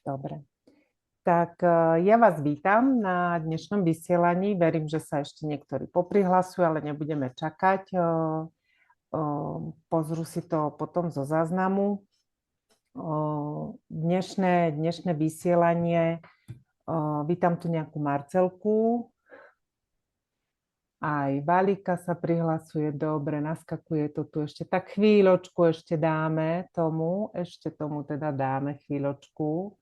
Dobre. Tak ja vás vítam na dnešnom vysielaní. Verím, že sa ešte niektorí poprihlasujú, ale nebudeme čakať. Pozrú si to potom zo záznamu. Dnešné vysielanie. Vítam tu nejakú Marcelku. Aj Valika sa prihlasuje. Dobre, naskakuje to tu ešte. Tak chvíľočku ešte dáme tomu. Ešte tomu teda dáme chvíľočku,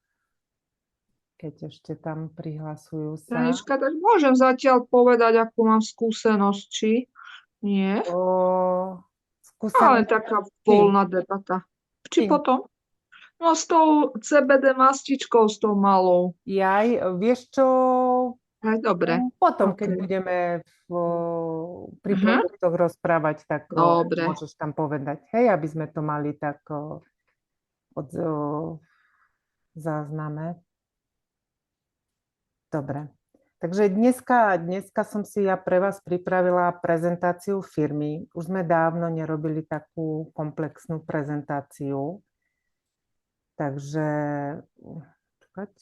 keď ešte tam prihlasujú sa. Janička, tak môžem zatiaľ povedať, akú mám skúsenosť, či nie? Ale Skúsenosť taká s tým. voľná debata. Či Tým. potom? No s tou CBD mastičkou, s tou malou. Vieš čo, Aj dobre. potom, OK. keď budeme pri Mhm. produktoch rozprávať, tak Dobre. môžeš tam povedať, hej, aby sme to mali tak od zázname. Dobre. Takže dneska som si ja pre vás pripravila prezentáciu firmy. Už sme dávno nerobili takú komplexnú prezentáciu. Takže, čakať.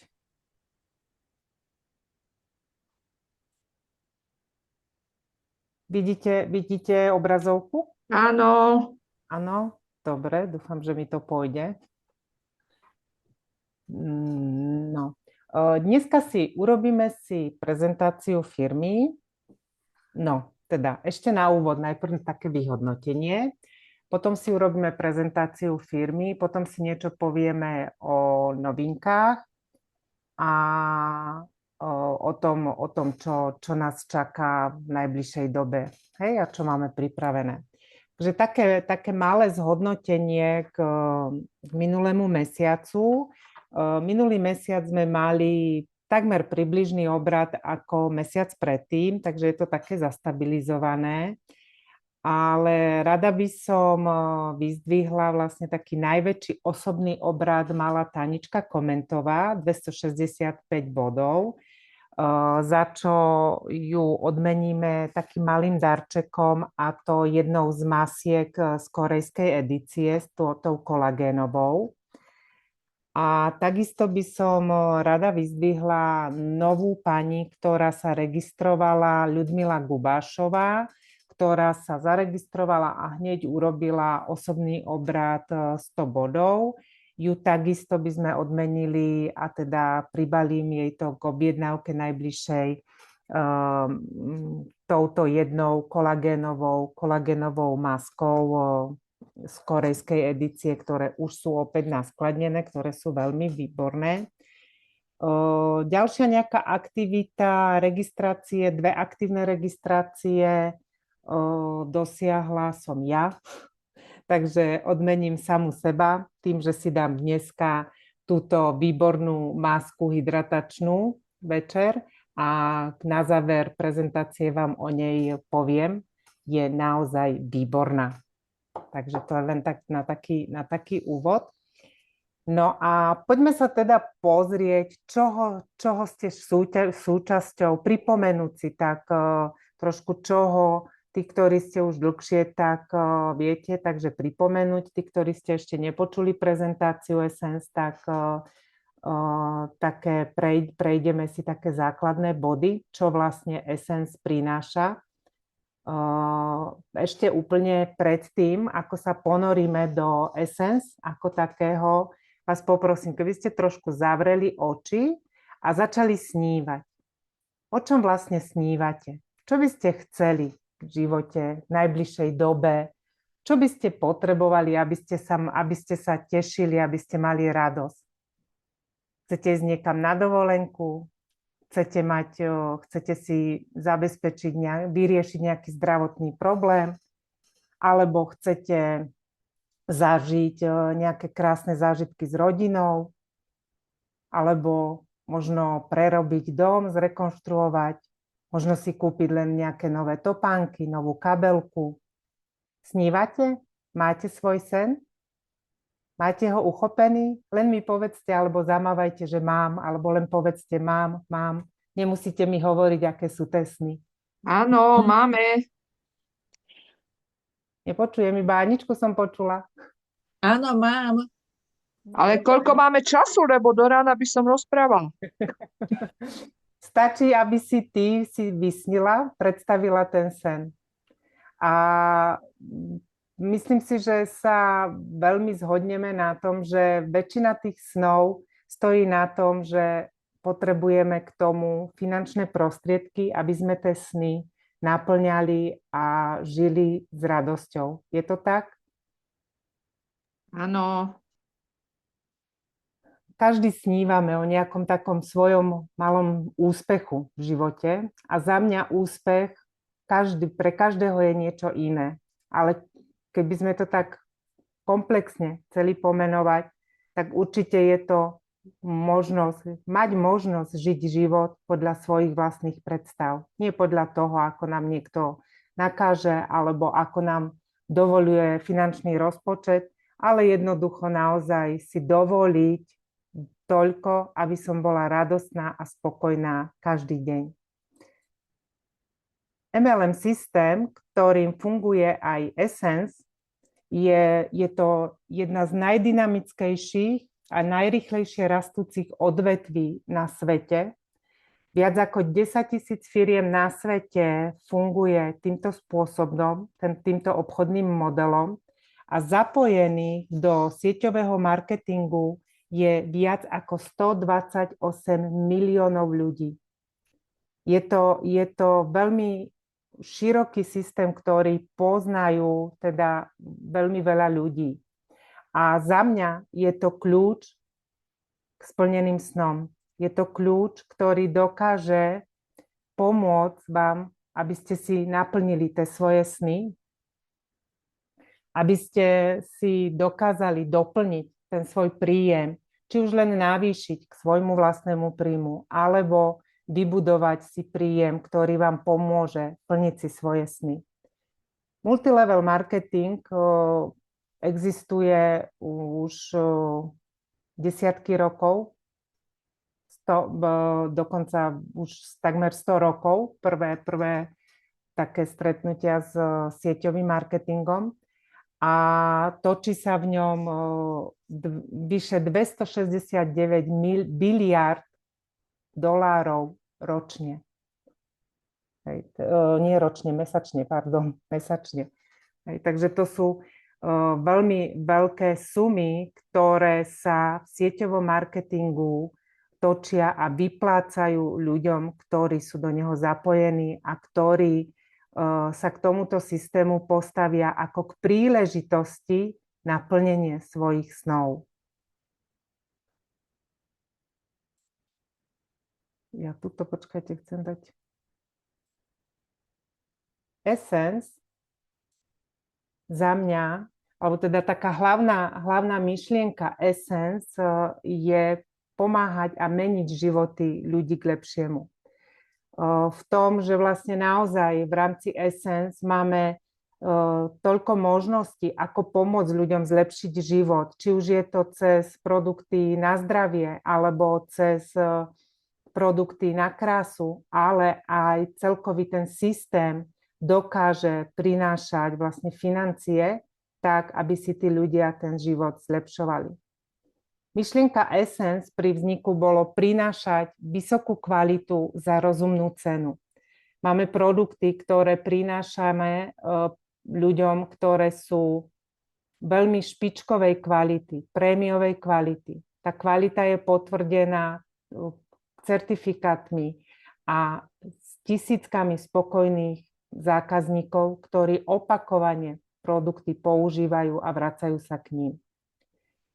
Vidíte obrazovku? Áno. Áno, dobre, dúfam, že mi to pôjde. No, dneska urobíme si prezentáciu firmy. No, teda ešte na úvod najprv také vyhodnotenie, potom si urobíme prezentáciu firmy, potom si niečo povieme o novinkách a o tom, čo nás čaká v najbližšej dobe, hej, a čo máme pripravené. Takže také malé zhodnotenie k minulému mesiacu. Minulý mesiac sme mali takmer približný obrad ako mesiac predtým, takže je to také zastabilizované. Ale rada by som vyzdvihla vlastne taký najväčší osobný obrad mala Tanička Komentová, 265 bodov, za čo ju odmeníme takým malým darčekom, a to jednou z masiek z korejskej edície s tou kolagénovou. A takisto by som rada vyzdvihla novú pani, ktorá sa registrovala, Ľudmila Gubášová, ktorá sa zaregistrovala a hneď urobila osobný obrad 100 bodov. Ju takisto by sme odmenili a teda pribalím jej to k objednávke najbližšej touto jednou kolagénovou maskou z korejskej edície, ktoré už sú opäť naskladnené, ktoré sú veľmi výborné. Ďalšia nejaká aktivita, registrácie, 2 aktívne registrácie dosiahla som ja, takže odmením samu seba tým, že si dám dneska túto výbornú masku hydratačnú večer a na záver prezentácie vám o nej poviem. Je naozaj výborná. Takže to je len tak na taký úvod. No a poďme sa teda pozrieť, čoho ste súčasťou, pripomenúť si tak trošku čoho, tí, ktorí ste už dlhšie, tak viete, takže pripomenúť, tí, ktorí ste ešte nepočuli prezentáciu Essence, tak prejdeme si také základné body, čo vlastne Essence prináša. Ešte úplne predtým, ako sa ponoríme do Essence ako takého, vás poprosím, keby ste trošku zavreli oči a začali snívať. O čom vlastne snívate? Čo by ste chceli v živote, v najbližšej dobe? Čo by ste potrebovali, aby ste sa tešili, aby ste mali radosť? Chcete ísť niekam na dovolenku? Chcete si zabezpečiť, vyriešiť nejaký zdravotný problém, alebo chcete zažiť nejaké krásne zážitky s rodinou, alebo možno prerobiť dom, zrekonštruovať, možno si kúpiť len nejaké nové topánky, novú kabelku. Snívate? Máte svoj sen? Máte ho uchopený? Len mi povedzte, alebo zamávajte, že mám, alebo len povedzte mám. Nemusíte mi hovoriť, aké sú tie sny. Áno, máme. Nepočujem, iba Aničku som počula. Áno, mám. Ale koľko máme času, lebo do rána by som rozprávala. Stačí, aby si ty si vysnila, predstavila ten sen. A myslím si, že sa veľmi zhodneme na tom, že väčšina tých snov stojí na tom, že potrebujeme k tomu finančné prostriedky, aby sme tie sny naplňali a žili s radosťou. Je to tak? Áno, Každý snívame o nejakom takom svojom malom úspechu v živote a za mňa úspech pre každého je niečo iné. Ale keby sme to tak komplexne chceli pomenovať, tak určite je to mať možnosť žiť život podľa svojich vlastných predstav. Nie podľa toho, ako nám niekto nakáže alebo ako nám dovoľuje finančný rozpočet, ale jednoducho naozaj si dovoliť toľko, aby som bola radostná a spokojná každý deň. MLM systém, ktorým funguje aj Essence, je to jedna z najdynamickejších a najrýchlejšie rastúcich odvetví na svete. Viac ako 10 000 firiem na svete funguje týmto spôsobom, týmto obchodným modelom a zapojených do sieťového marketingu je viac ako 128 miliónov ľudí. Je to veľmi široký systém, ktorý poznajú teda veľmi veľa ľudí. A za mňa je to kľúč k splneným snom. Je to kľúč, ktorý dokáže pomôcť vám, aby ste si naplnili tie svoje sny, aby ste si dokázali doplniť ten svoj príjem, či už len navýšiť k svojmu vlastnému príjmu, alebo vybudovať si príjem, ktorý vám pomôže plniť si svoje sny. Multilevel marketing existuje už desiatky rokov, dokonca už takmer 100 rokov, prvé také stretnutia s sieťovým marketingom. A točí sa v ňom vyše 269 biliárd dolárov ročne. Nie ročne, mesačne, pardon, mesačne. Takže to sú veľmi veľké sumy, ktoré sa v sieťovom marketingu točia a vyplácajú ľuďom, ktorí sú do neho zapojení a ktorí sa k tomuto systému postavia ako k príležitosti na plnenie svojich snov. Ja tuto, počkajte, chcem dať. Essence za mňa, alebo teda taká hlavná myšlienka Essence je pomáhať a meniť životy ľudí k lepšiemu. V tom, že vlastne naozaj v rámci Essence máme toľko možností, ako pomôcť ľuďom zlepšiť život. Či už je to cez produkty na zdravie, alebo cez produkty na krásu, ale aj celkový ten systém dokáže prinášať vlastne financie tak, aby si tí ľudia ten život zlepšovali. Myšlienka Essence pri vzniku bolo prinášať vysokú kvalitu za rozumnú cenu. Máme produkty, ktoré prinášame ľuďom, ktoré sú veľmi špičkovej kvality, prémiovej kvality. Tá kvalita je potvrdená certifikátmi a s tisíckami spokojných zákazníkov, ktorí opakovane produkty používajú a vracajú sa k ním.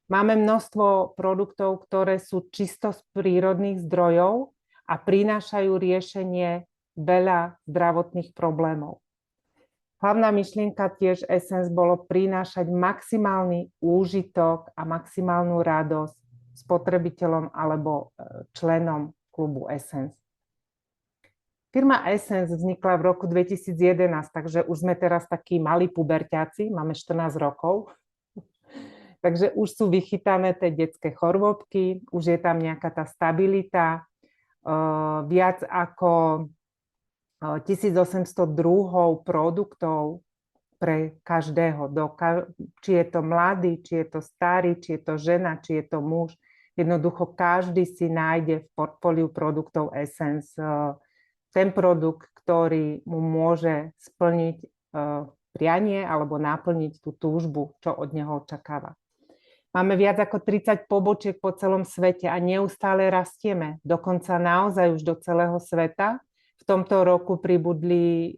Máme množstvo produktov, ktoré sú čisto z prírodných zdrojov a prinášajú riešenie veľa zdravotných problémov. Hlavná myšlienka tiež Essence bolo prinášať maximálny úžitok a maximálnu radosť spotrebiteľom alebo členom klubu Essence. Firma Essence vznikla v roku 2011, takže už sme teraz takí malí puberťáci, máme 14 rokov. Takže už sú vychytané tie detské chorôbky, už je tam nejaká tá stabilita, viac ako 1800 druhov produktov pre každého, či je to mladý, či je to starý, či je to žena, či je to muž. Jednoducho každý si nájde v portfóliu produktov Essence ten produkt, ktorý mu môže splniť prianie alebo naplniť tú túžbu, čo od neho očakáva. Máme viac ako 30 pobočiek po celom svete a neustále rastieme, dokonca naozaj už do celého sveta. V tomto roku pribudli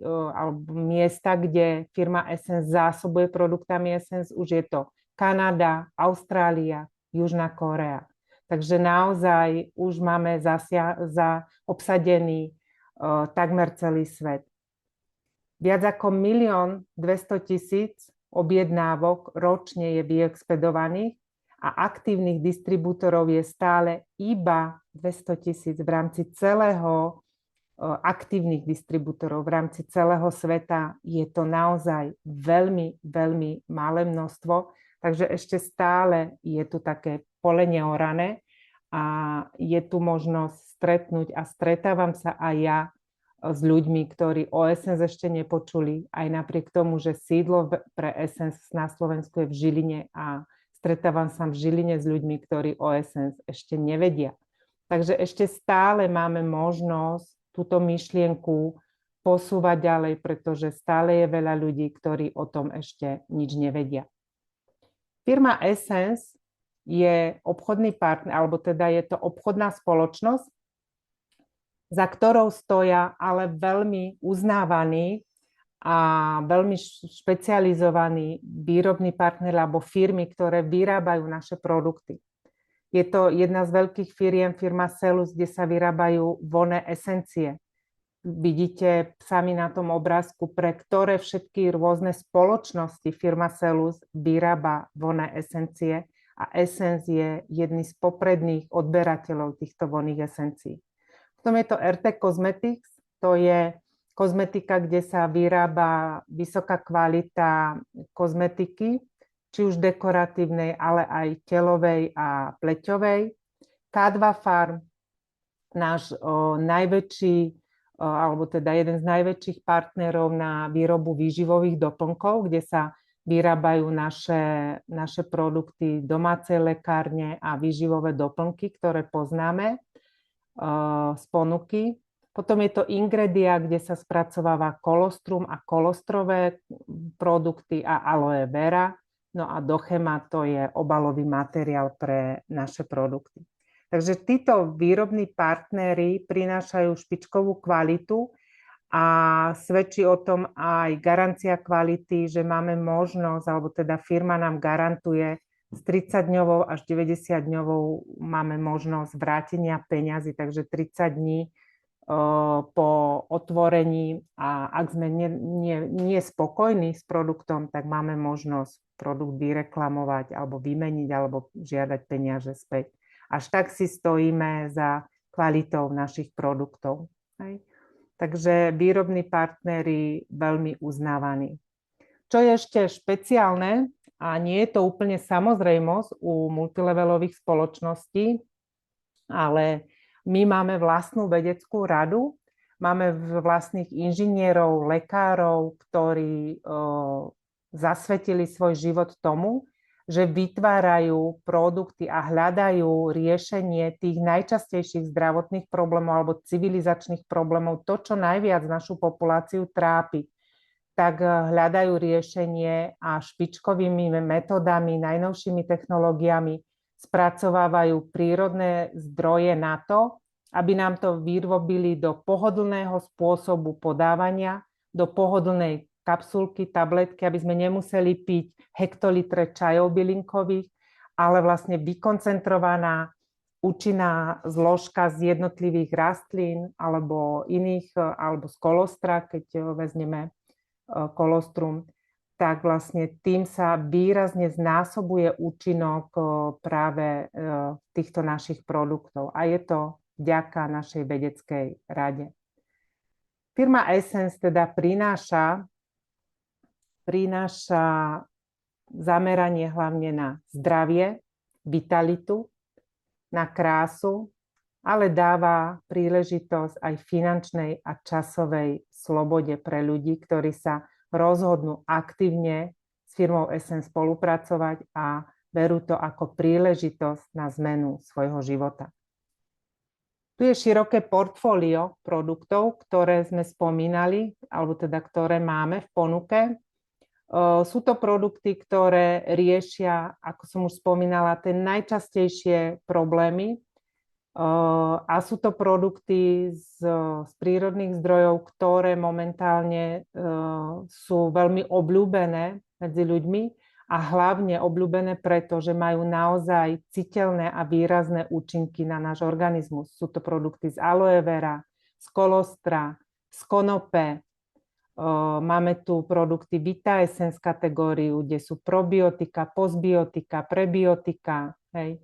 miesta, kde firma Essence zásobuje produktami Essence. Už je to Kanada, Austrália, Južná Kórea. Takže naozaj už máme obsadený takmer celý svet. Viac ako 1 200 000 objednávok ročne je vyexpedovaných a aktívnych distribútorov je stále iba 200 000 v rámci celého aktívnych distribútorov v rámci celého sveta. Je to naozaj veľmi, veľmi malé množstvo, takže ešte stále je tu také pole neorané a je tu možnosť stretnúť a stretávam sa aj ja s ľuďmi, ktorí o Essence ešte nepočuli, aj napriek tomu, že sídlo pre Essence na Slovensku je v Žiline a stretávam sa v Žiline s ľuďmi, ktorí o Essence ešte nevedia. Takže ešte stále máme možnosť túto myšlienku posúvať ďalej, pretože stále je veľa ľudí, ktorí o tom ešte nič nevedia. Firma Essence je obchodný partner, alebo teda je to obchodná spoločnosť, za ktorou stoja ale veľmi uznávaní a veľmi špecializovaní výrobní partneri alebo firmy, ktoré vyrábajú naše produkty. Je to jedna z veľkých firiem, firma Selus, kde sa vyrábajú vonné esencie. Vidíte sami na tom obrázku, pre ktoré všetky rôzne spoločnosti firma Selus vyrába vonné esencie a Essence je jedný z popredných odberateľov týchto vonných esencií. Potom je to RT Cosmetics, to je kozmetika, kde sa vyrába vysoká kvalita kozmetiky, či už dekoratívnej, ale aj telovej a pleťovej. K2 Farm, náš najväčší, alebo teda jeden z najväčších partnerov na výrobu výživových doplnkov, kde sa vyrábajú naše produkty domácej lekárne a výživové doplnky, ktoré poznáme z ponuky. Potom je to Ingredia, kde sa spracováva kolostrum a kolostrové produkty a aloe vera. No a Dochema to je obalový materiál pre naše produkty. Takže títo výrobní partneri prinášajú špičkovú kvalitu a svedčí o tom aj garancia kvality, že máme možnosť, alebo teda firma nám garantuje s 30-dňovou až 90-dňovou máme možnosť vrátenia peňazí, takže 30 dní po otvorení a ak sme nie spokojní s produktom, tak máme možnosť produkt vyreklamovať alebo vymeniť alebo žiadať peniaze späť. Až tak si stojíme za kvalitou našich produktov. Hej. Takže výrobní partneri veľmi uznávaní. Čo je ešte špeciálne, a nie je to úplne samozrejmosť u multilevelových spoločností, ale my máme vlastnú vedeckú radu, máme vlastných inžinierov, lekárov, ktorí zasvetili svoj život tomu, že vytvárajú produkty a hľadajú riešenie tých najčastejších zdravotných problémov alebo civilizačných problémov, to, čo najviac našu populáciu trápi, tak hľadajú riešenie a špičkovými metodami, najnovšími technológiami spracovávajú prírodné zdroje na to, aby nám to vyrobili do pohodlného spôsobu podávania, do pohodlnej kapsulky, tabletky, aby sme nemuseli piť hektolitre čajov bylinkových, ale vlastne vykoncentrovaná účinná zložka z jednotlivých rastlín alebo iných, alebo z kolostra, keď vezmeme kolostrum, tak vlastne tým sa výrazne znásobuje účinok práve týchto našich produktov. A je to vďaka našej vedeckej rade. Firma Essence teda prináša zameranie hlavne na zdravie, vitalitu, na krásu, ale dáva príležitosť aj finančnej a časovej slobode pre ľudí, ktorí sa rozhodnú aktívne s firmou Essence spolupracovať a berú to ako príležitosť na zmenu svojho života. Tu je široké portfólio produktov, ktoré sme spomínali, alebo teda ktoré máme v ponuke. Sú to produkty, ktoré riešia, ako som už spomínala, tie najčastejšie problémy. A sú to produkty z prírodných zdrojov, ktoré momentálne sú veľmi obľúbené medzi ľuďmi a hlavne obľúbené preto, že majú naozaj citeľné a výrazné účinky na náš organizmus. Sú to produkty z aloe vera, z kolostra, z konope. Máme tu produkty Vita Essence kategóriu, kde sú probiotika, postbiotika, prebiotika, hej.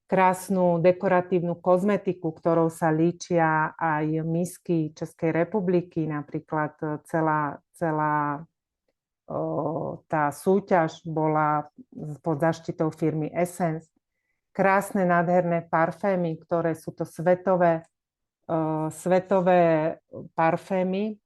Krásnu dekoratívnu kozmetiku, ktorou sa líčia aj misky Českej republiky, napríklad celá tá súťaž bola pod zaštitou firmy Essence. Krásne, nádherné parfémy, ktoré sú to svetové parfémy,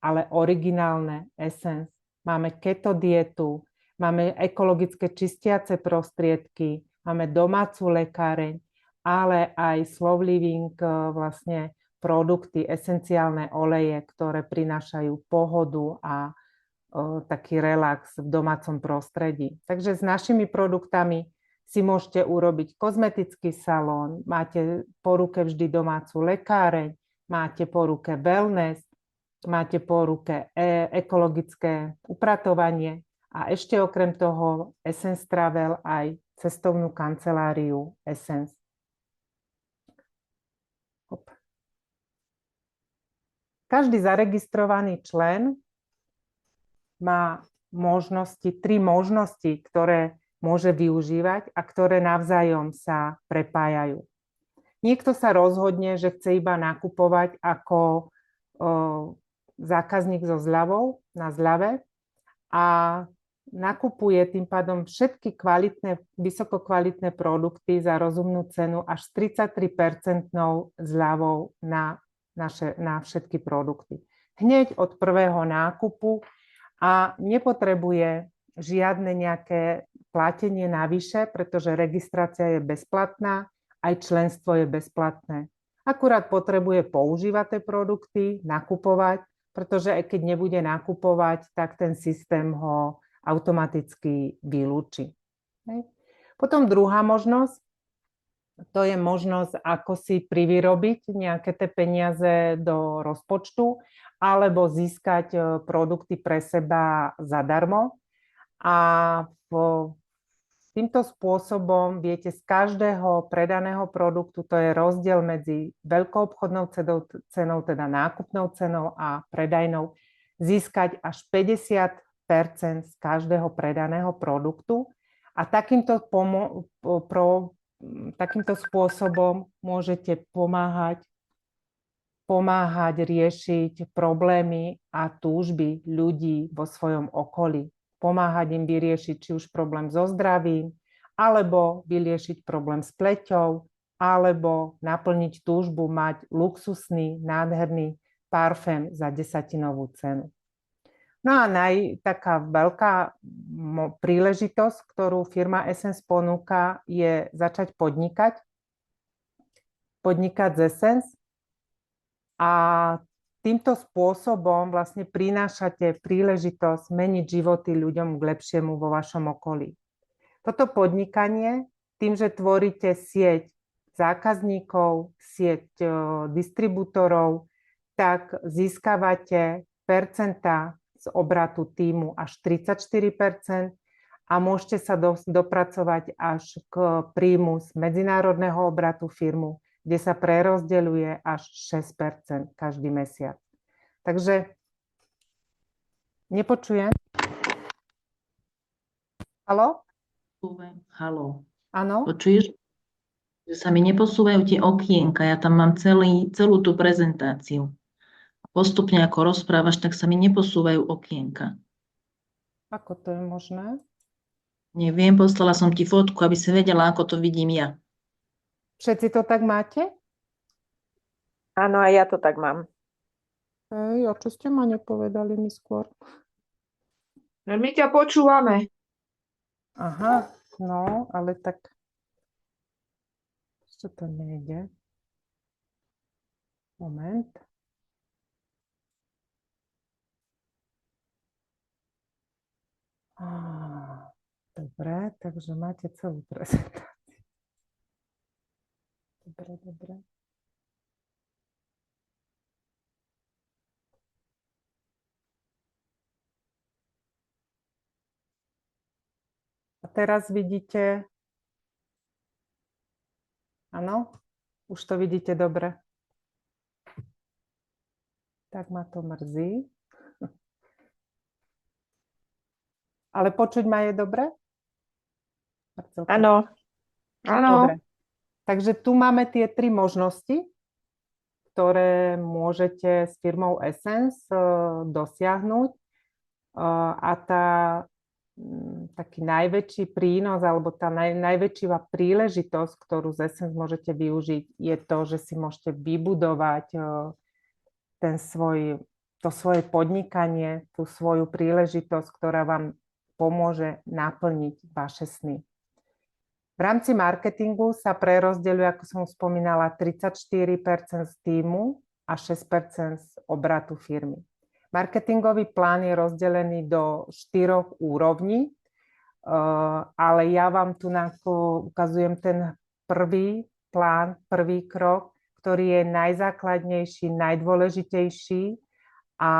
ale originálne Essence. Máme keto dietu, máme ekologické čistiace prostriedky, máme domácu lekáreň, ale aj Slow Living vlastne produkty, esenciálne oleje, ktoré prinášajú pohodu a taký relax v domácom prostredí. Takže s našimi produktami si môžete urobiť kozmetický salón, máte po ruke vždy domácu lekáreň, máte po ruke wellness, máte po ruke ekologické upratovanie a ešte okrem toho Essence Travel aj cestovnú kanceláriu Essence. Každý zaregistrovaný člen má tri možnosti, ktoré môže využívať a ktoré navzájom sa prepájajú. Niekto sa rozhodne, že chce iba nakupovať ako zákazník so zľavou na zľave a nakupuje tým pádom všetky vysoko kvalitné produkty za rozumnú cenu až s 33% zľavou na všetky produkty. Hneď od prvého nákupu a nepotrebuje žiadne nejaké platenie navyše, pretože registrácia je bezplatná, aj členstvo je bezplatné. Akurát potrebuje používať tie produkty, nakupovať, pretože aj keď nebude nakupovať, tak ten systém ho automaticky vylúči. Potom druhá možnosť, to je možnosť, ako si privyrobiť nejaké tie peniaze do rozpočtu alebo získať produkty pre seba zadarmo. A týmto spôsobom viete z každého predaného produktu, to je rozdiel medzi veľkoobchodnou cenou, teda nákupnou cenou a predajnou, získať až 50% z každého predaného produktu. A takýmto spôsobom môžete pomáhať riešiť problémy a túžby ľudí vo svojom okolí. Pomáhať im vyriešiť či už problém so zdravím, alebo vyriešiť problém s pleťou, alebo naplniť túžbu mať luxusný, nádherný parfém za 10-tinovú cenu. No a taká veľká príležitosť, ktorú firma Essence ponúka, je začať podnikať z Essence a týmto spôsobom vlastne prinášate príležitosť meniť životy ľuďom k lepšiemu vo vašom okolí. Toto podnikanie, tým, že tvoríte sieť zákazníkov, sieť distribútorov, tak získavate percentá z obratu tímu až 34% a môžete sa dopracovať až k príjmu z medzinárodného obratu firmu, kde sa prerozdeľuje až 6% každý mesiac. Takže nepočujem. Haló? Haló. Áno? Počuješ? Že sa mi neposúvajú tie okienka, ja tam mám celú tú prezentáciu. Postupne ako rozprávaš, tak sa mi neposúvajú okienka. Ako to je možné? Neviem, poslala som ti fotku, aby si vedela, ako to vidím ja. Všetci to tak máte? Áno, aj ja to tak mám. A čo ste ma nepovedali mi skôr? My ťa počúvame. Aha, no, ale tak ešte to nejde. Moment. Dobre, takže máte celú prezentáciu. Dobre. A teraz vidíte, áno, už to vidíte dobre. Tak ma to mrzí. Ale počuť ma je dobre? Marcelka? Áno, Áno, Dobre. Takže tu máme tie 3 možnosti, ktoré môžete s firmou Essence dosiahnuť. A taký najväčší prínos alebo tá najväčšia príležitosť, ktorú z Essence môžete využiť, je to, že si môžete vybudovať to svoje podnikanie, tú svoju príležitosť, ktorá vám pomôže naplniť vaše sny. V rámci marketingu sa prerozdeľuje, ako som spomínala, 34% z týmu a 6% z obratu firmy. Marketingový plán je rozdelený do 4 úrovní, ale ja vám tu ukazujem ten prvý plán, prvý krok, ktorý je najzákladnejší, najdôležitejší a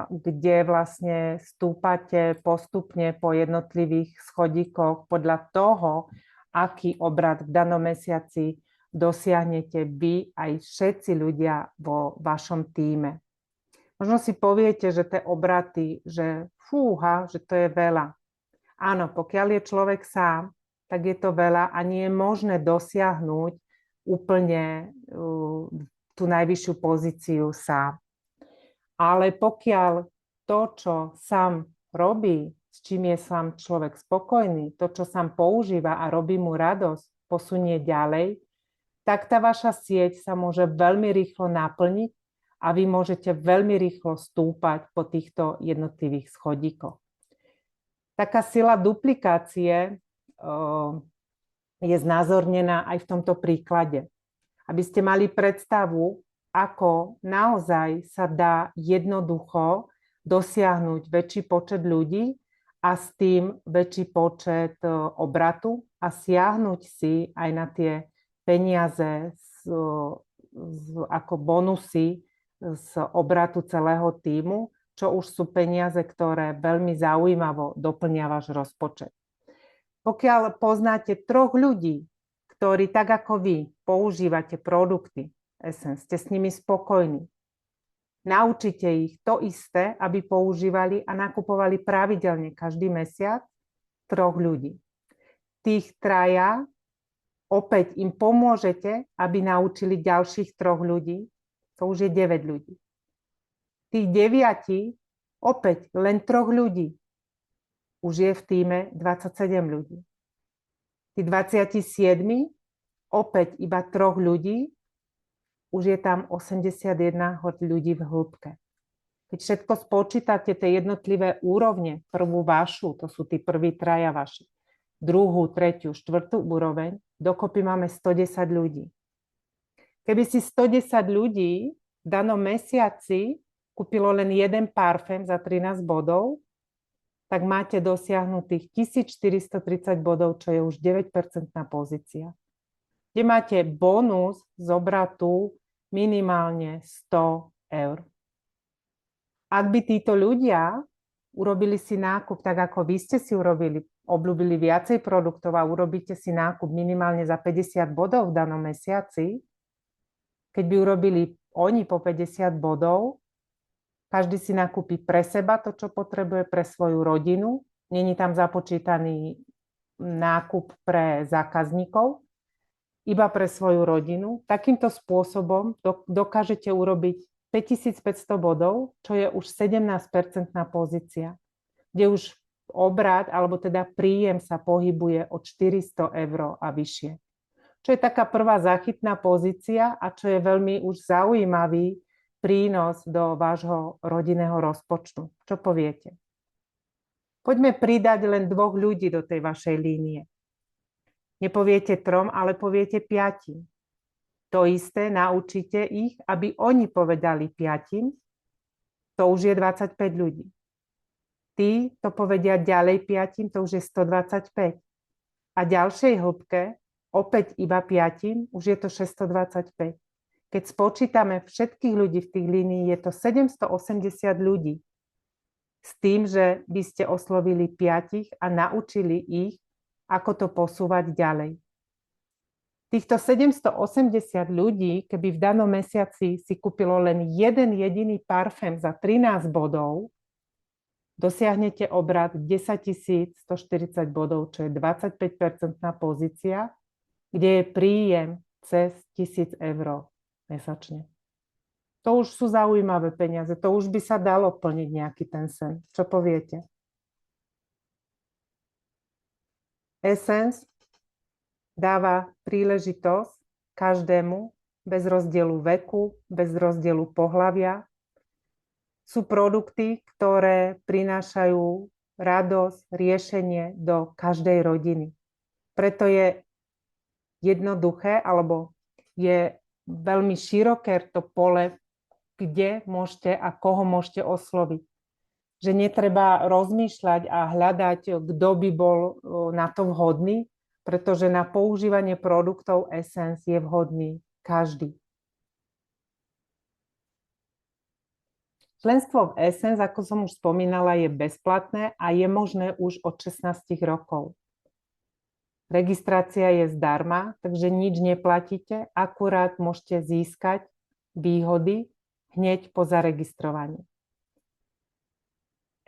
kde vlastne stúpate postupne po jednotlivých schodíkoch podľa toho, aký obrat v danom mesiaci dosiahnete vy aj všetci ľudia vo vašom tíme. Možno si poviete, že tie obraty, že fúha, že to je veľa. Áno, pokiaľ je človek sám, tak je to veľa a nie je možné dosiahnuť úplne tú najvyššiu pozíciu sám. Ale pokiaľ to, čo sám robí, s čím je sám človek spokojný, to, čo sám používa a robí mu radosť, posunie ďalej, tak tá vaša sieť sa môže veľmi rýchlo naplniť a vy môžete veľmi rýchlo stúpať po týchto jednotlivých schodíkoch. Taká sila duplikácie je znázornená aj v tomto príklade. Aby ste mali predstavu, ako naozaj sa dá jednoducho dosiahnuť väčší počet ľudí a s tým väčší počet obratu a siahnuť si aj na tie peniaze ako bonusy z obratu celého tímu, čo už sú peniaze, ktoré veľmi zaujímavo doplnia váš rozpočet. Pokiaľ poznáte 3 ľudí, ktorí tak ako vy používate produkty Essence, ste s nimi spokojní, naučite ich to isté, aby používali a nakupovali pravidelne každý mesiac 3 ľudí. Tých 3 opäť im pomôžete, aby naučili ďalších 3 ľudí, to už je 9 ľudí. Tých 9 opäť len 3 ľudí, už je v tíme 27 ľudí. Tí 27 opäť iba 3 ľudí, už je tam 81 ľudí v hĺbke. Keď všetko spočítate, tie jednotlivé úrovne, prvú vašu, to sú tí prví 3 vaši, druhú, tretiu, štvrtú úroveň, dokopy máme 110 ľudí. Keby si 110 ľudí v danom mesiaci kúpilo len jeden parfém za 13 bodov, tak máte dosiahnutých 1430 bodov, čo je už 9% pozícia. Kde máte bonus z obratu minimálne 100 eur. Ak by títo ľudia urobili si nákup tak, ako vy ste si urobili, obľúbili viacej produktov a urobíte si nákup minimálne za 50 bodov v danom mesiaci, keď by urobili oni po 50 bodov, každý si nakúpi pre seba to, čo potrebuje pre svoju rodinu, není tam započítaný nákup pre zákazníkov, iba pre svoju rodinu. Takýmto spôsobom dokážete urobiť 5500 bodov, čo je už 17% pozícia, kde už obrat, alebo teda príjem sa pohybuje od 400 eur a vyššie. Čo je taká prvá záchytná pozícia a čo je veľmi už zaujímavý prínos do vášho rodinného rozpočtu. Čo poviete? Poďme pridať len 2 ľudí do tej vašej línie. Nepoviete 3, ale poviete 5. To isté naučíte ich, aby oni povedali 5. To už je 25 ľudí. Tí to povedia ďalej 5, to už je 125. A ďalšej hĺbke, opäť iba 5, už je to 625. Keď spočítame všetkých ľudí v tých línií, je to 780 ľudí. S tým, že by ste oslovili 5 a naučili ich, ako to posúvať ďalej. Týchto 780 ľudí, keby v danom mesiaci si kúpilo len jeden jediný parfém za 13 bodov, dosiahnete obrat 10 140 bodov, čo je 25% pozícia, kde je príjem cez 1000 eur mesačne. To už sú zaujímavé peniaze, to už by sa dalo plniť nejaký ten sen. Čo poviete? Essence dáva príležitosť každému bez rozdielu veku, bez rozdielu pohlavia. Sú produkty, ktoré prinášajú radosť, riešenie do každej rodiny. Preto je jednoduché, alebo je veľmi široké to pole, kde môžete a koho môžete osloviť. Že netreba rozmýšľať a hľadať, kto by bol na to vhodný, pretože na používanie produktov Essence je vhodný každý. Členstvo v Essence, ako som už spomínala, je bezplatné a je možné už od 16 rokov. Registrácia je zdarma, takže nič neplatíte, akurát môžete získať výhody hneď po zaregistrovaní.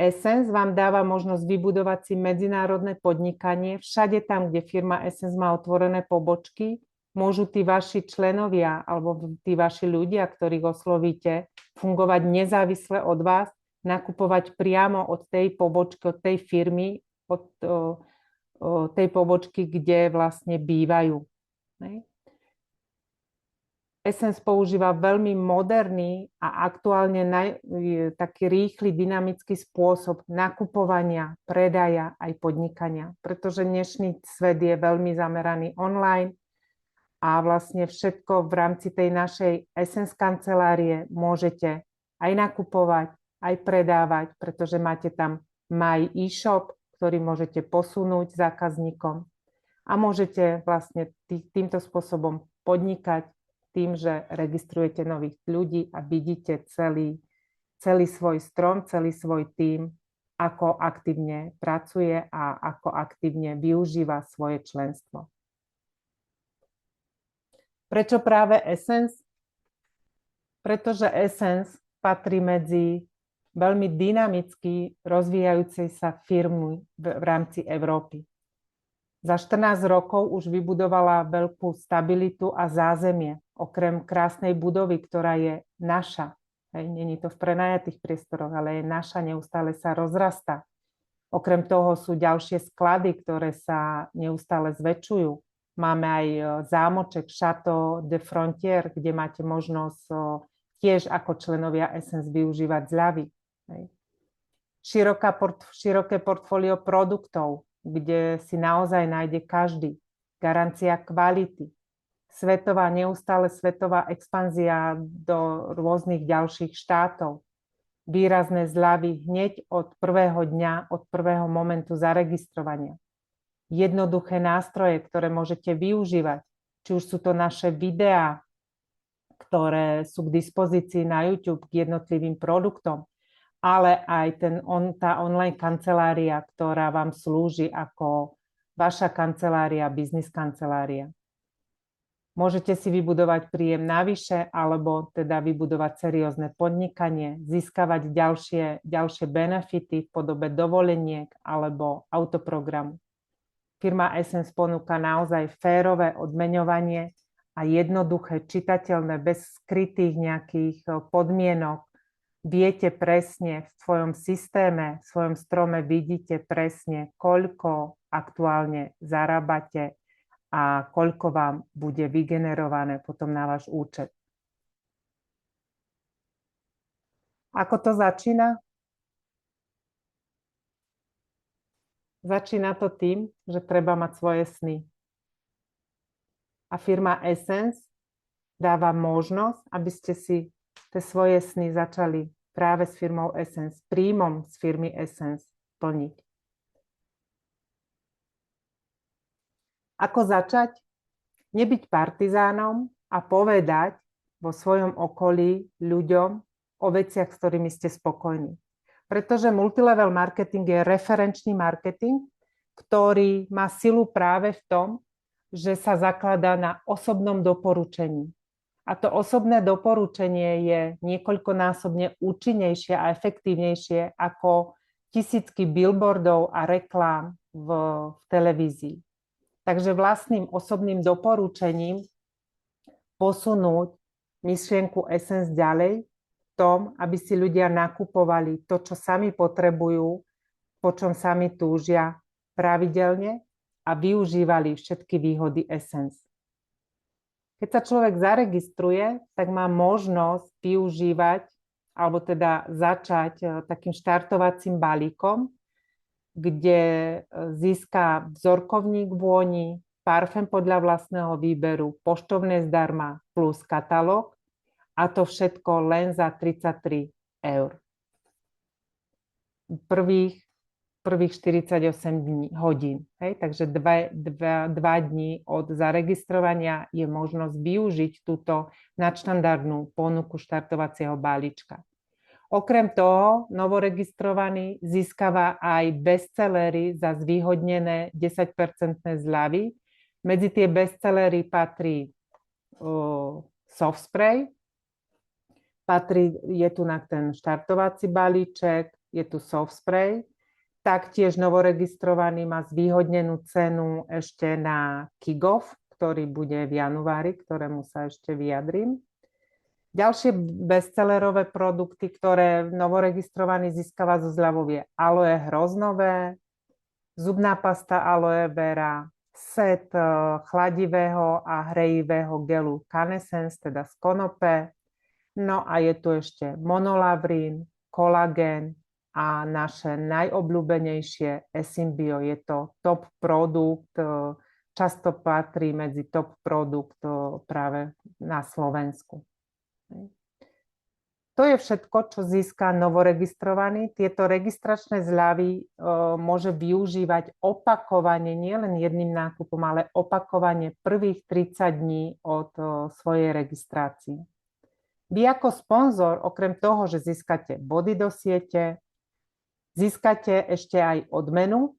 Essence vám dáva možnosť vybudovať si medzinárodné podnikanie. Všade tam, kde firma Essence má otvorené pobočky, môžu tí vaši členovia alebo tí vaši ľudia, ktorých oslovíte, fungovať nezávisle od vás, nakupovať priamo od tej pobočky, od tej firmy, od tej pobočky, kde vlastne bývajú. Essence používa veľmi moderný a aktuálne taký rýchly, dynamický spôsob nakupovania, predaja aj podnikania, pretože dnešný svet je veľmi zameraný online a vlastne všetko v rámci tej našej Essence kancelárie môžete aj nakupovať, aj predávať, pretože máte tam My e-shop, ktorý môžete posunúť zákazníkom a môžete vlastne týmto spôsobom podnikať tým, že registrujete nových ľudí a vidíte celý svoj strom, celý svoj tím, ako aktívne pracuje a ako aktívne využíva svoje členstvo. Prečo práve Essence? Pretože Essence patrí medzi veľmi dynamicky rozvíjajúcej sa firmy v rámci Európy. Za 14 rokov už vybudovala veľkú stabilitu a zázemie, okrem krásnej budovy, ktorá je naša. Není to v prenajatých priestoroch, ale je naša, neustále sa rozrastá. Okrem toho sú ďalšie sklady, ktoré sa neustále zväčšujú. Máme aj zámoček Château de Frontier, kde máte možnosť tiež ako členovia Essence využívať zľavy. Široké portfólio produktov, kde si naozaj nájde každý. Garancia kvality. Neustále svetová expanzia do rôznych ďalších štátov. Výrazné zľavy hneď od prvého dňa, od prvého momentu zaregistrovania. Jednoduché nástroje, ktoré môžete využívať. Či už sú to naše videá, ktoré sú k dispozícii na YouTube k jednotlivým produktom, ale aj tá online kancelária, ktorá vám slúži ako vaša kancelária, biznis kancelária. Môžete si vybudovať príjem navyše, alebo teda vybudovať seriózne podnikanie, získavať ďalšie benefity v podobe dovoleniek alebo autoprogramu. Firma Essence ponúka naozaj férové odmeňovanie a jednoduché, čitateľné, bez skrytých nejakých podmienok. Viete presne v svojom systéme, v svojom strome vidíte presne, koľko aktuálne zarábate a koľko vám bude vygenerované potom na váš účet. Ako to začína? Začína to tým, že treba mať svoje sny. A firma Essence dáva možnosť, aby ste si tie svoje sny začali práve s firmou Essence, príjmom z firmy Essence plniť. Ako začať? Nebyť partizánom a povedať vo svojom okolí ľuďom o veciach, s ktorými ste spokojní. Pretože multilevel marketing je referenčný marketing, ktorý má silu práve v tom, že sa zakladá na osobnom doporučení. A to osobné doporučenie je niekoľkonásobne účinnejšie a efektívnejšie ako tisícky billboardov a reklám v televízii. Takže vlastným osobným doporučením posunúť myšlienku Essence ďalej v tom, aby si ľudia nakupovali to, čo sami potrebujú, po čom sami túžia pravidelne a využívali všetky výhody Essence. Keď sa človek zaregistruje, tak má možnosť využívať alebo teda začať takým štartovacím balíkom, kde získa vzorkovník vôni, parfém podľa vlastného výberu, poštovné zdarma plus katalóg a to všetko len za 33 €. Prvých 48 hodín. Hej? Takže 2 dní od zaregistrovania je možnosť využiť túto nadštandardnú ponuku štartovacieho balíčka. Okrem toho, novoregistrovaný získava aj bestsellery za zvýhodnené 10% zľavy. Medzi tie bestsellery patrí soft spray, je tu na ten štartovací balíček, je tu soft spray, taktiež novoregistrovaný má zvýhodnenú cenu ešte na Kick-Off, ktorý bude v januári, ktorému sa ešte vyjadrím. Ďalšie bestsellerové produkty, ktoré novoregistrovaný získava zo zľavou je aloe hroznové, zubná pasta aloe vera, set chladivého a hrejivého gelu Canescence, teda z konope. No a je tu ešte monolavrín, kolagén a naše najobľúbenejšie Esymbio. Je to top produkt, často patrí medzi top produkt práve na Slovensku. To je všetko, čo získa novoregistrovaný. Tieto registračné zľavy môže využívať opakovane, nielen jedným nákupom, ale opakovane prvých 30 dní od svojej registrácie. Vy ako sponzor, okrem toho, že získate body do siete, získate ešte aj odmenu,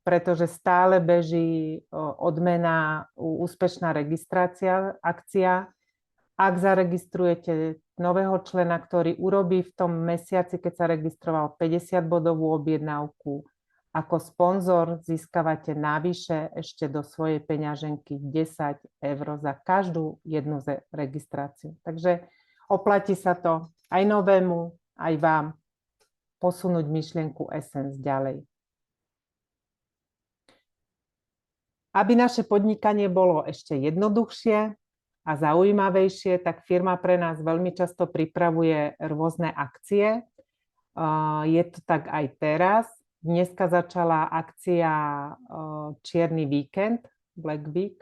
pretože stále beží odmena, úspešná registrácia, akcia. Ak zaregistrujete nového člena, ktorý urobí v tom mesiaci, keď sa registroval 50-bodovú objednávku, ako sponzor získavate navyše ešte do svojej peňaženky 10 € za každú jednu registráciu. Takže oplatí sa to aj novému, aj vám posunúť myšlienku Essence ďalej. Aby naše podnikanie bolo ešte jednoduchšie a zaujímavejšie, tak firma pre nás veľmi často pripravuje rôzne akcie. Je to tak aj teraz. Dneska začala akcia Čierny víkend, Black Week,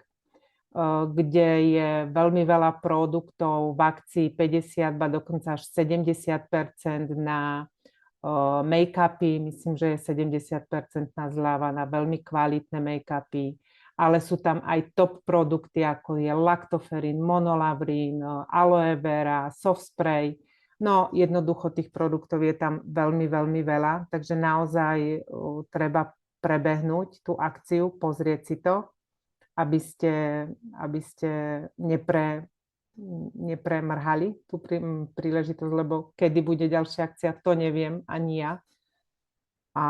kde je veľmi veľa produktov v akcii 50, ba dokonca až 70% na make-upy. Myslím, že je 70% zľava na veľmi kvalitné make-upy. Ale sú tam aj top produkty, ako je laktoferín, monolavrín, aloe vera, soft spray. No jednoducho tých produktov je tam veľmi, veľmi veľa, takže naozaj treba prebehnúť tú akciu, pozrieť si to, aby ste nepremrhali tú príležitosť, lebo kedy bude ďalšia akcia, to neviem ani ja. A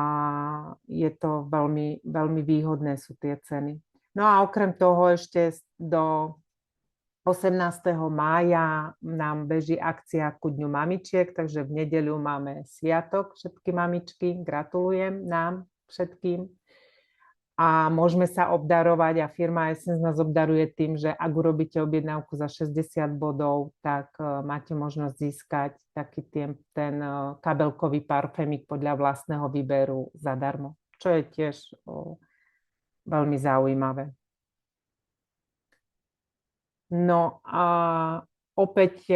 je to veľmi, veľmi výhodné sú tie ceny. No a okrem toho ešte do 18. mája nám beží akcia ku Dňu mamičiek, takže v nedeľu máme sviatok, všetky mamičky, gratulujem nám všetkým. A môžeme sa obdarovať a firma Essence nás obdaruje tým, že ak urobíte objednávku za 60 bodov, tak máte možnosť získať taký ten kabelkový parfémik podľa vlastného výberu zadarmo, čo je tiež veľmi zaujímavé. No a opäť,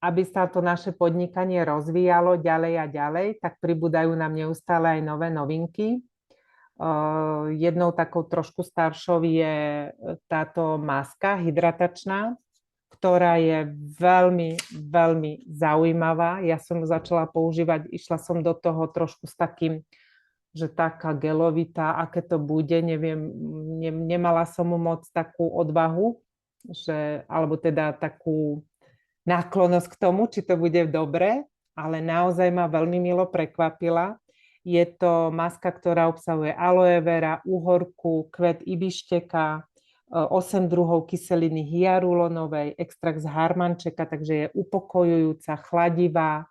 aby sa to naše podnikanie rozvíjalo ďalej a ďalej, tak pribúdajú nám neustále aj nové novinky. Jednou takou trošku staršou je táto maska hydratačná, ktorá je veľmi, veľmi zaujímavá. Ja som ju začala používať, išla som do toho trošku s takým, že taká gelovitá, aké to bude, neviem, nemala som moc takú odvahu, alebo teda takú náklonnosť k tomu, či to bude dobre, ale naozaj ma veľmi milo prekvapila. Je to maska, ktorá obsahuje aloe vera, uhorku, kvet ibišteka, 8 druhov kyseliny hyaluronovej, extrakt z harmančeka, takže je upokojujúca, chladivá.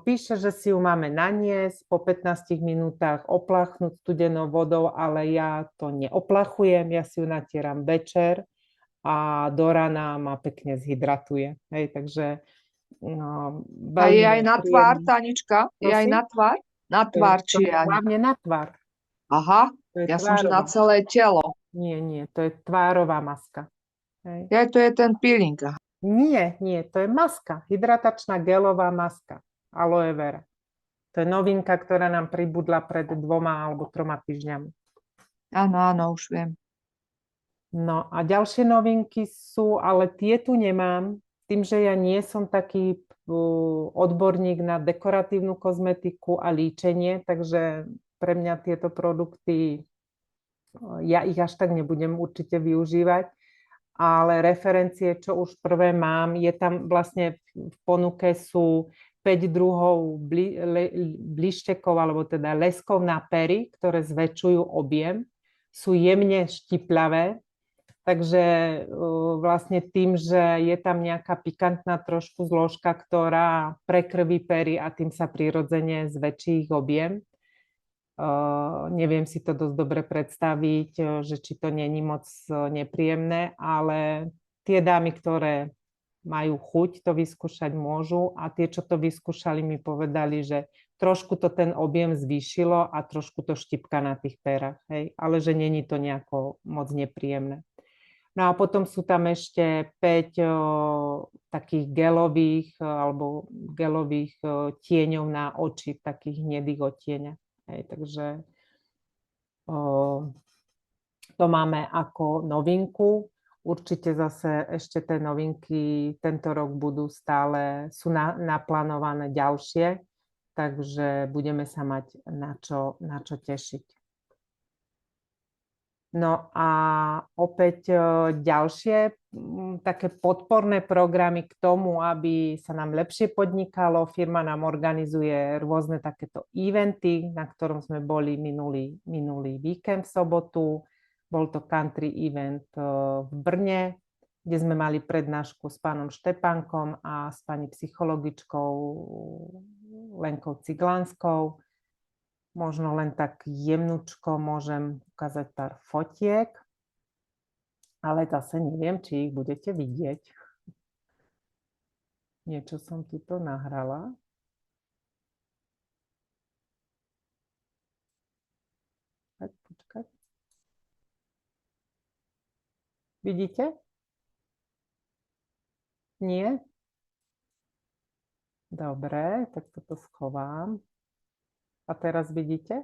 Píše, že si ju máme naniesť, po 15 minútach oplachnúť studenou vodou, ale ja to neoplachujem, ja si ju natieram večer a do rana ma pekne zhydratuje. Hej, takže A veľmi je aj na tvár, príjemné. Tanička? Je aj Prosím? na tvár? Na tvár, To či je aj... hlavne na tvár. Aha, To je ja som, že na tvárová. celé telo. Nie, to je tvárová maska. Hej. Ja, to je ten peeling. Aha. Nie, to je maska. Hydratačná gelová maska. Aloe vera. To je novinka, ktorá nám pribudla pred 2 alebo 3 týždňami. Áno, už viem. No a ďalšie novinky sú, ale tie tu nemám, tým, že ja nie som taký odborník na dekoratívnu kozmetiku a líčenie, takže pre mňa tieto produkty, ja ich až tak nebudem určite využívať, ale referencie, čo už prvé mám, je tam vlastne v ponuke sú 5 druhov blištekov, alebo teda leskov na pery, ktoré zväčšujú objem, sú jemne štiplavé, takže vlastne tým, že je tam nejaká pikantná trošku zložka, ktorá prekrví pery a tým sa prirodzene zväčší ich objem. Neviem si to dosť dobre predstaviť, že či to není moc nepríjemné, ale tie dámy, ktoré majú chuť to vyskúšať, môžu, a tie, čo to vyskúšali, mi povedali, že trošku to ten objem zvýšilo a trošku to štipka na tých perách, hej? Ale že není to nejako moc nepríjemné. No a potom sú tam ešte 5 takých gelových alebo gelových tieňov na oči, takých hnedých odtieňach. Hej, takže to máme ako novinku. Určite zase ešte tie novinky tento rok budú stále, sú naplánované ďalšie, takže budeme sa mať na čo tešiť. No a opäť ďalšie také podporné programy k tomu, aby sa nám lepšie podnikalo. Firma nám organizuje rôzne takéto eventy, na ktorom sme boli minulý víkend v sobotu. Bol to country event v Brne, kde sme mali prednášku s pánom Štepánkom a s pani psychologičkou Lenkou Ciglánskou. Možno len tak jemnučko môžem ukázať pár fotiek, ale zase neviem, či ich budete vidieť. Niečo som tuto nahrala. Počkať. Vidíte? Nie? Dobre, tak toto schovám. A teraz vidíte?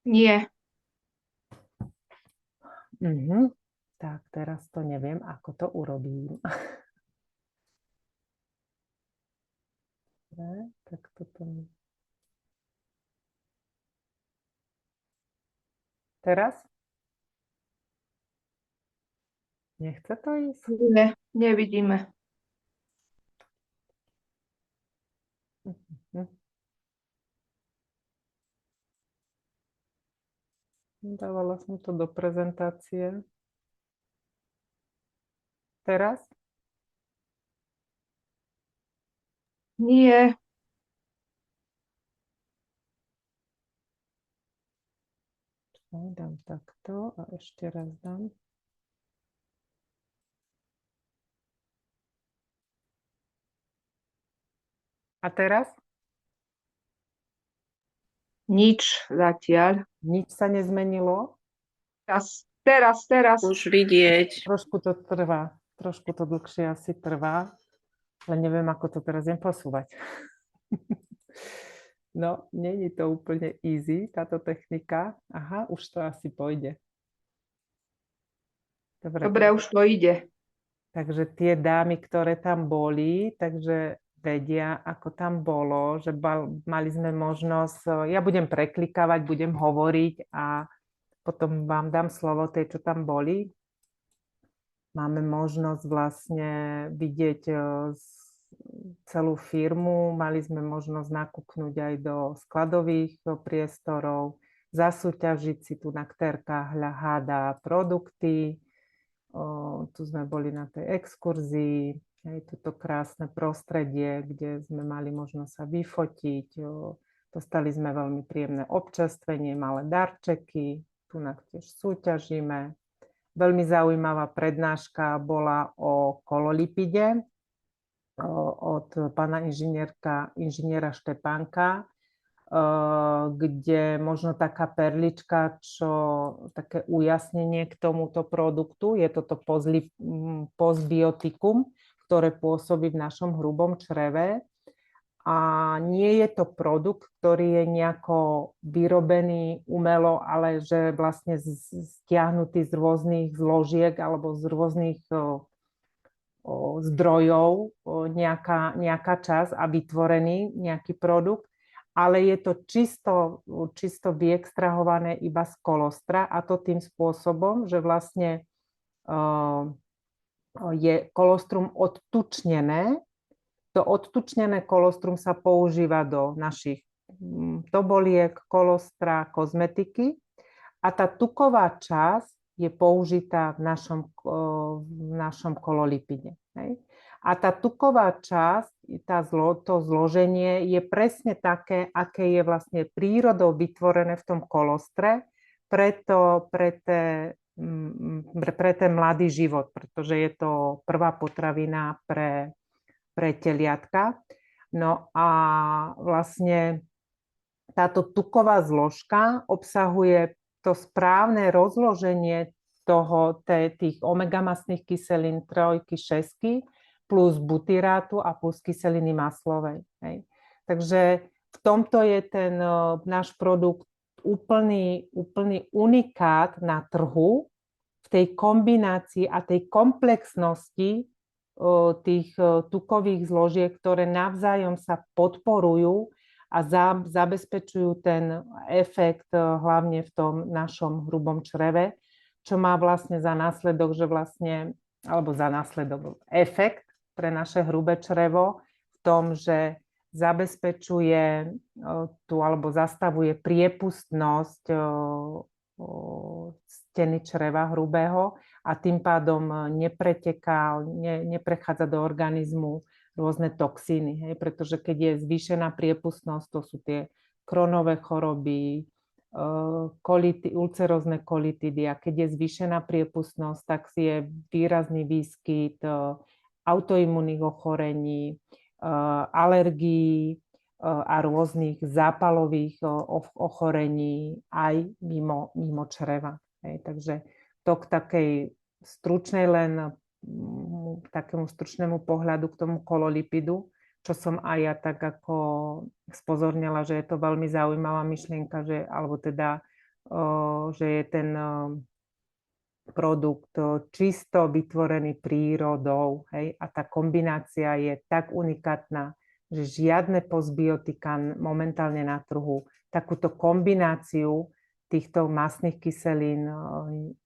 Nie. Tak, teraz to neviem, ako to urobím. Dobre, tak toto... Teraz? Nechce to ísť? Nie, nevidíme. Dávala som to do prezentácie. Teraz? Nie. Dám takto a ešte raz dám. A teraz? Nič zatiaľ. Nič sa nezmenilo? Teraz. Už vidieť. Trošku to dlhšie asi trvá, ale neviem, ako to teraz idem posúvať. No, nie je to úplne easy, táto technika. Aha, už to asi pôjde. Dobre, už to ide. Takže tie dámy, ktoré tam boli, takže vedia, ako tam bolo, že mali sme možnosť, ja budem preklikávať, budem hovoriť a potom vám dám slovo tej, čo tam boli. Máme možnosť vlastne vidieť celú firmu, mali sme možnosť nakúknúť aj do skladových priestorov, zasúťažiť si tu na ktorkách hľadá produkty. Tu sme boli na tej exkurzii, aj toto krásne prostredie, kde sme mali možnosť sa vyfotiť. Dostali sme veľmi príjemné občerstvenie, malé darčeky, tu tiež súťažíme. Veľmi zaujímavá prednáška bola o kololipide od pána inžiniera Štepánka, kde možno taká perlička, čo také ujasnenie k tomuto produktu. Je toto postbiotikum, ktoré pôsobí v našom hrubom čreve. A nie je to produkt, ktorý je nejako vyrobený umelo, ale že vlastne stiahnutý z rôznych zložiek alebo z rôznych zdrojov nejaká časť a vytvorený nejaký produkt, ale je to čisto vyextrahované iba z kolostra a to tým spôsobom, že vlastne je kolostrum odtučnené. To odtučnené kolostrum sa používa do našich toboliek, kolostra, kozmetiky a tá tuková časť je použitá v našom kololipide. Hej? A tá tuková časť, to zloženie je presne také, aké je vlastne prírodou vytvorené v tom kolostre pre ten mladý život, pretože je to prvá potravina pre teliatka. No a vlastne táto tuková zložka obsahuje to správne rozloženie tých omega-mastných kyselín 3, 6 plus butyrátu a plus kyseliny maslovej. Hej. Takže v tomto je ten náš produkt úplný unikát na trhu v tej kombinácii a tej komplexnosti tých tukových zložiek, ktoré navzájom sa podporujú a zabezpečujú ten efekt hlavne v tom našom hrubom čreve, čo má vlastne za následok, efekt pre naše hrubé črevo v tom, že zabezpečuje alebo zastavuje priepustnosť steny čreva hrubého a tým pádom neprechádza do organizmu rôzne toxíny. Hej? Pretože keď je zvýšená priepustnosť, to sú tie Crohnové choroby, ulcerózne kolitidy a keď je zvýšená priepustnosť, tak je výrazný výskyt autoimunných ochorení, alergií a rôznych zápalových ochorení aj mimo čreva. Hej. Takže to k takej takému stručnému pohľadu k tomu kololipidu, čo som aj ja tak ako spozornila, že je to veľmi zaujímavá myšlienka, že je ten produkt čisto vytvorený prírodou, hej, a tá kombinácia je tak unikátna, že žiadne postbiotika momentálne na trhu takúto kombináciu týchto mastných kyselín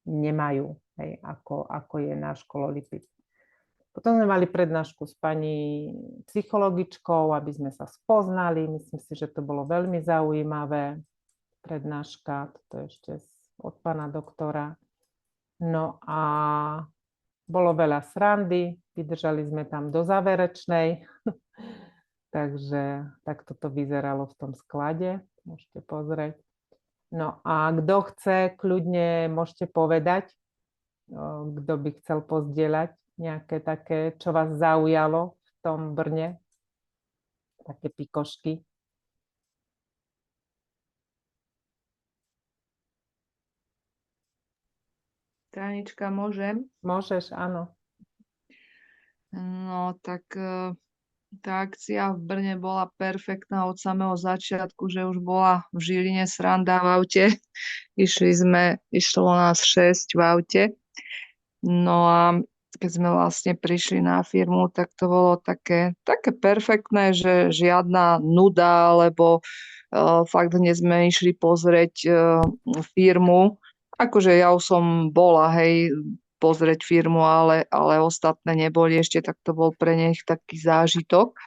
nemajú, hej, ako je náš kololipid. Potom sme mali prednášku s pani psychologičkou, aby sme sa spoznali. Myslím si, že to bolo veľmi zaujímavé. Prednáška, toto je ešte od pána doktora. No a bolo veľa srandy, vydržali sme tam do záverečnej. Takže takto to vyzeralo v tom sklade. Môžete pozrieť. No a kto chce, kľudne môžete povedať, kto by chcel pozdieľať nejaké také, čo vás zaujalo v tom Brne. Také pikošky. Tanička, môžem? Môžeš, áno. No, tak tá akcia v Brne bola perfektná od samého začiatku, že už bola v Žiline sranda v aute. Išlo nás 6 v aute. No a keď sme vlastne prišli na firmu, tak to bolo také perfektné, že žiadna nuda, lebo fakt hneď sme išli pozrieť firmu. Akože ja už som bola, hej, pozrieť firmu, ale ostatné neboli ešte, tak to bol pre nich taký zážitok.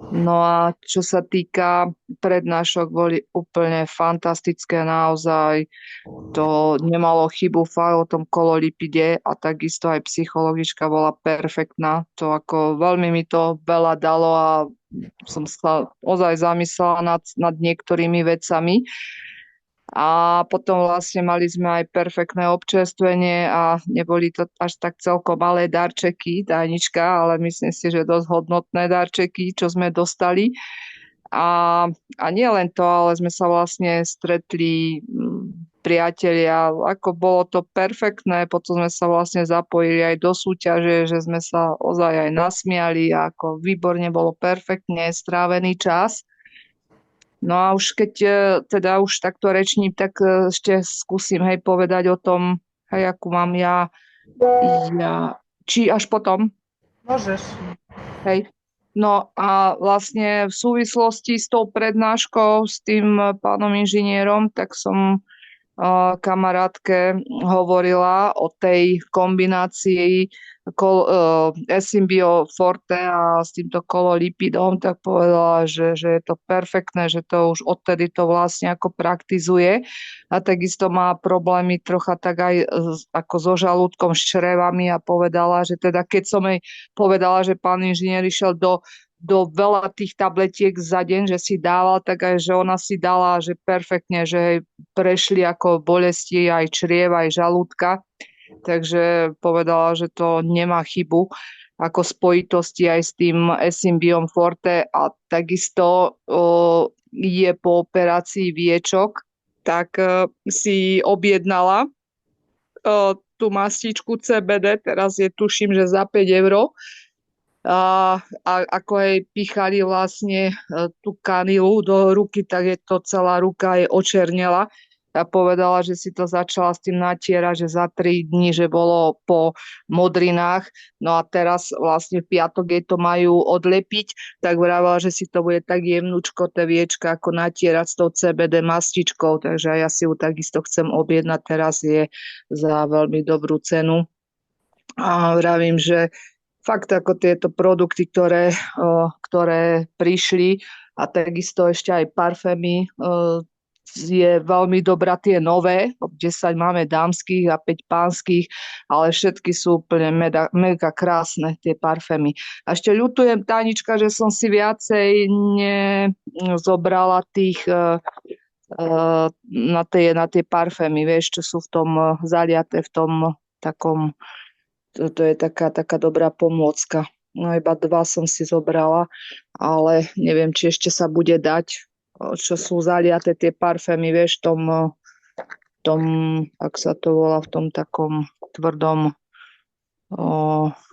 No a čo sa týka prednášok, boli úplne fantastické, naozaj to nemalo chybu fakt o tom kololipide a takisto aj psychologička bola perfektná. To ako veľmi mi to veľa dalo a som sa ozaj zamyslela nad niektorými vecami. A potom vlastne mali sme aj perfektné občerstvenie a neboli to až tak celkom malé darčeky, tajnička, ale myslím si, že dosť hodnotné darčeky, čo sme dostali. A nie len to, ale sme sa vlastne stretli priatelia, ako bolo to perfektné, potom sme sa vlastne zapojili aj do súťaže, že sme sa ozaj aj nasmiali a ako výborne bolo perfektne strávený čas. No a už keď teda už takto rečním, tak ešte skúsim hej povedať o tom, hej, akú mám ja, či až potom, Môžeš. hej. No a vlastne v súvislosti s tou prednáškou s tým pánom inžinierom, tak som kamarátke hovorila o tej kombinácii Symbio Forte a s týmto kololipidom, tak povedala, že je to perfektné, že to už odtedy to vlastne ako praktizuje a takisto má problémy trocha tak aj ako so žalúdkom, s črevami a povedala, že teda keď som jej povedala, že pán inžinier išiel do veľa tých tabletiek za deň, že si dával, tak aj, že ona si dala, že perfektne, že prešli ako bolesti aj črieva, aj žalúdka. Takže povedala, že to nemá chybu ako spojitosti aj s tým Symbiom Forte a takisto je po operácii viečok, tak si objednala tú mastičku CBD, teraz je tuším, že za 5 €. A ako jej pichali vlastne tú kanilu do ruky, tak je to celá ruka je očernela. A povedala, že si to začala s tým natierať, že za 3 dní, že bolo po modrinách. No a teraz vlastne v piatok jej to majú odlepiť, tak vravela, že si to bude tak jemnúčko, tie viečka, ako natierať s tou CBD mastičkou. Takže ja si ju takisto chcem objednať, teraz je za veľmi dobrú cenu. A vravím, že fakt ako tieto produkty, ktoré prišli a takisto ešte aj parfémy je veľmi dobrá, tie nové, 10 máme dámskych a 5 pánskych, ale všetky sú úplne mega krásne tie parfémy. A ešte ľutujem, Tánička, že som si viacej nezobrala tých na tie parfémy, vieš, čo sú v tom zaliaté v tom takom. To je taká dobrá pomôcka. No iba 2 som si zobrala, ale neviem, či ešte sa bude dať, čo sú zaliaté tie parfémy, vieš, tom, ak sa to volá, v tom takom tvrdom.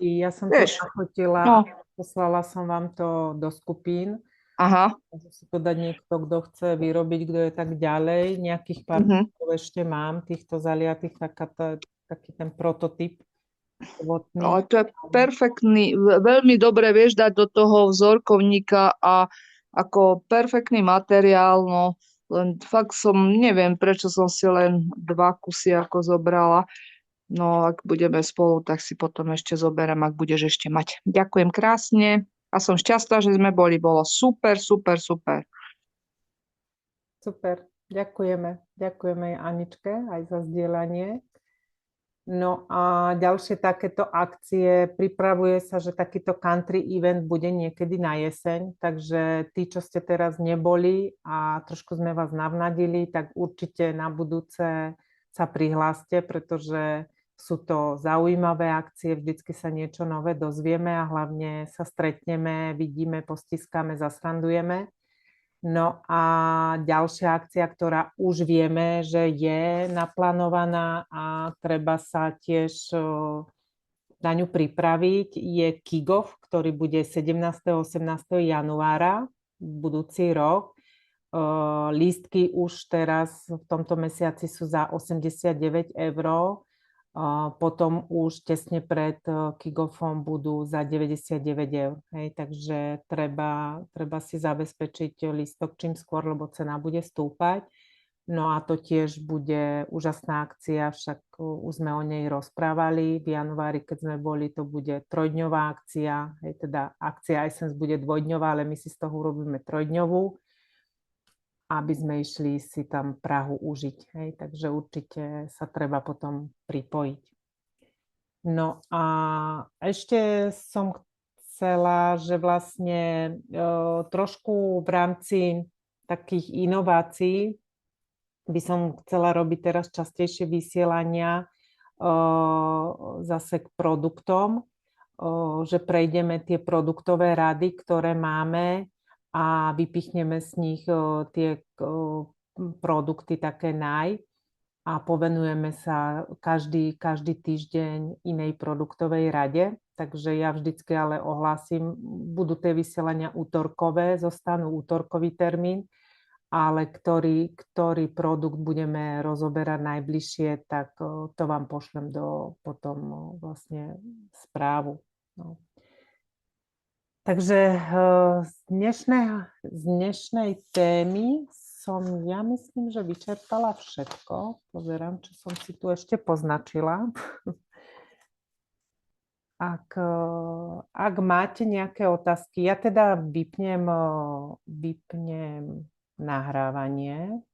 Ja som to Vieš, zachytila no. a poslala som vám to do skupín. Aha, Môže si to dať niekto, kto chce vyrobiť, kto je tak ďalej. Nejakých pár ešte mám, týchto zaliatých, taký ten prototyp. ale to je perfektný, veľmi dobre vieš dať do toho vzorkovníka a ako perfektný materiál, no len fakt neviem, prečo som si len 2 kusy ako zobrala. No ak budeme spolu, tak si potom ešte zoberiem, ak budeš ešte mať. Ďakujem krásne a som šťastná, že sme boli. Bolo super, super, super. Super, ďakujeme. Ďakujeme Aničke aj za zdieľanie. No a ďalšie takéto akcie, pripravuje sa, že takýto country event bude niekedy na jeseň, takže tí, čo ste teraz neboli a trošku sme vás navnadili, tak určite na budúce sa prihláste, pretože sú to zaujímavé akcie, vždycky sa niečo nové dozvieme a hlavne sa stretneme, vidíme, postiskáme, zasrandujeme. No a ďalšia akcia, ktorá už vieme, že je naplánovaná a treba sa tiež na ňu pripraviť, je kick-off, ktorý bude 17. 18. januára budúci rok. Lístky už teraz v tomto mesiaci sú za 89 €. Potom už tesne pred kick-offom budú za 99 €. Hej, takže treba si zabezpečiť lístok čím skôr, lebo cena bude stúpať. No a to tiež bude úžasná akcia, však už sme o nej rozprávali. V januári, keď sme boli, to bude trojdňová akcia. Hej, teda akcia Essence bude dvojdňová, ale my si z toho urobíme trojdňovú, aby sme išli si tam Prahu užiť. Hej. Takže určite sa treba potom pripojiť. No a ešte som chcela, že vlastne trošku v rámci takých inovácií by som chcela robiť teraz častejšie vysielania zase k produktom, že prejdeme tie produktové rady, ktoré máme, a vypichneme z nich tie produkty také a povenujeme sa každý týždeň inej produktovej rade. Takže ja vždycky ale ohlásim, budú tie vysielania útorkové, zostanú útorkový termín, ale ktorý produkt budeme rozoberať najbližšie, tak to vám pošlem potom vlastne správu. No. Takže z dnešnej témy som, ja myslím, že vyčerpala všetko. Pozerám, čo som si tu ešte poznačila. Ak máte nejaké otázky, ja teda vypnem nahrávanie.